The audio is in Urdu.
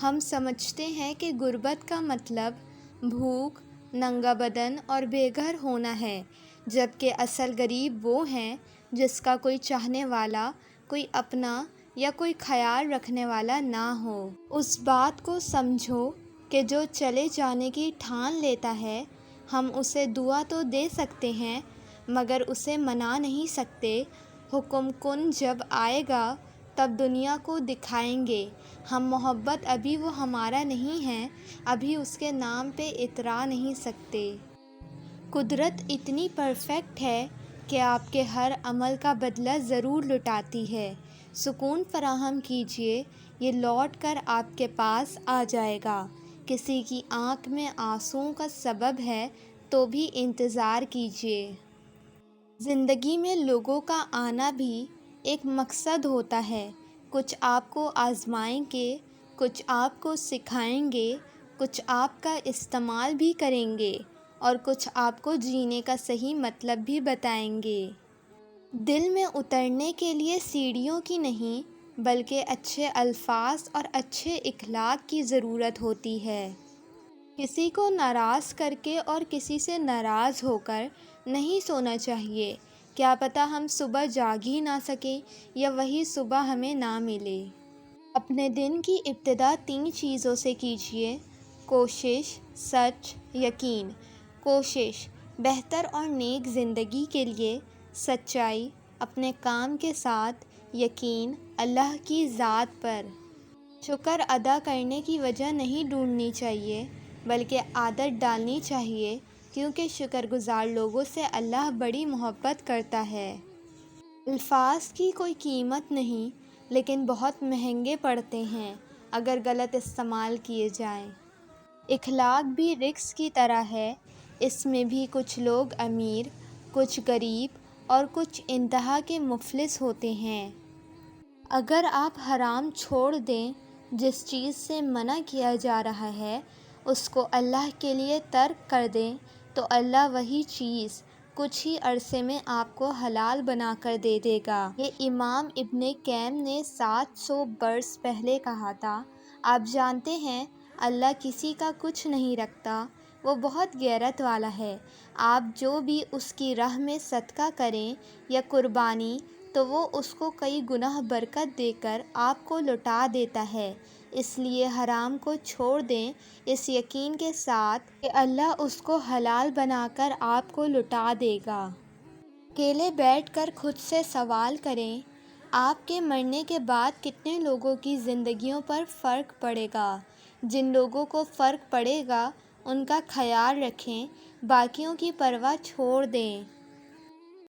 ہم سمجھتے ہیں کہ غربت کا مطلب بھوک، ننگا بدن اور بے گھر ہونا ہے، جبکہ اصل غریب وہ ہیں جس کا کوئی چاہنے والا، کوئی اپنا یا کوئی خیال رکھنے والا نہ ہو۔ اس بات کو سمجھو کہ جو چلے جانے کی ٹھان لیتا ہے، ہم اسے دعا تو دے سکتے ہیں مگر اسے منا نہیں سکتے۔ حکم کن جب آئے گا تب دنیا کو دکھائیں گے ہم محبت، ابھی وہ ہمارا نہیں ہے، ابھی اس کے نام پہ اترا نہیں سکتے۔ قدرت اتنی پرفیکٹ ہے کہ آپ کے ہر عمل کا بدلہ ضرور لوٹاتی ہے۔ سکون فراہم کیجیے، یہ لوٹ کر آپ کے پاس آ جائے گا۔ کسی کی آنکھ میں آنسوؤں کا سبب ہے تو بھی انتظار کیجیے۔ زندگی میں لوگوں کا آنا بھی ایک مقصد ہوتا ہے۔ کچھ آپ کو آزمائیں گے، کچھ آپ کو سکھائیں گے، کچھ آپ کا استعمال بھی کریں گے اور کچھ آپ کو جینے کا صحیح مطلب بھی بتائیں گے۔ دل میں اترنے کے لیے سیڑھیوں کی نہیں بلکہ اچھے الفاظ اور اچھے اخلاق کی ضرورت ہوتی ہے۔ کسی کو ناراض کر کے اور کسی سے ناراض ہو کر نہیں سونا چاہیے۔ کیا پتہ ہم صبح جاگ ہی نہ سکیں یا وہی صبح ہمیں نہ ملے۔ اپنے دن کی ابتدا 3 چیزوں سے کیجیے: کوشش، سچ، یقین۔ کوشش بہتر اور نیک زندگی کے لیے، سچائی اپنے کام کے ساتھ، یقین اللہ کی ذات پر۔ شکر ادا کرنے کی وجہ نہیں ڈھونڈنی چاہیے بلکہ عادت ڈالنی چاہیے، کیونکہ شکر گزار لوگوں سے اللہ بڑی محبت کرتا ہے۔ الفاظ کی کوئی قیمت نہیں لیکن بہت مہنگے پڑتے ہیں اگر غلط استعمال کیے جائیں۔ اخلاق بھی رزق کی طرح ہے، اس میں بھی کچھ لوگ امیر، کچھ غریب اور کچھ انتہا کے مفلس ہوتے ہیں۔ اگر آپ حرام چھوڑ دیں، جس چیز سے منع کیا جا رہا ہے اس کو اللہ کے لیے ترک کر دیں تو اللہ وہی چیز کچھ ہی عرصے میں آپ کو حلال بنا کر دے دے گا۔ یہ امام ابن قیم نے 700 برس پہلے کہا تھا۔ آپ جانتے ہیں اللہ کسی کا کچھ نہیں رکھتا، وہ بہت غیرت والا ہے۔ آپ جو بھی اس کی راہ میں صدقہ کریں یا قربانی تو وہ اس کو کئی گنا برکت دے کر آپ کو لوٹا دیتا ہے۔ اس لیے حرام کو چھوڑ دیں اس یقین کے ساتھ کہ اللہ اس کو حلال بنا کر آپ کو لوٹا دے گا۔ اکیلے بیٹھ کر خود سے سوال کریں، آپ کے مرنے کے بعد کتنے لوگوں کی زندگیوں پر فرق پڑے گا؟ جن لوگوں کو فرق پڑے گا ان کا خیال رکھیں، باقیوں کی پرواہ چھوڑ دیں۔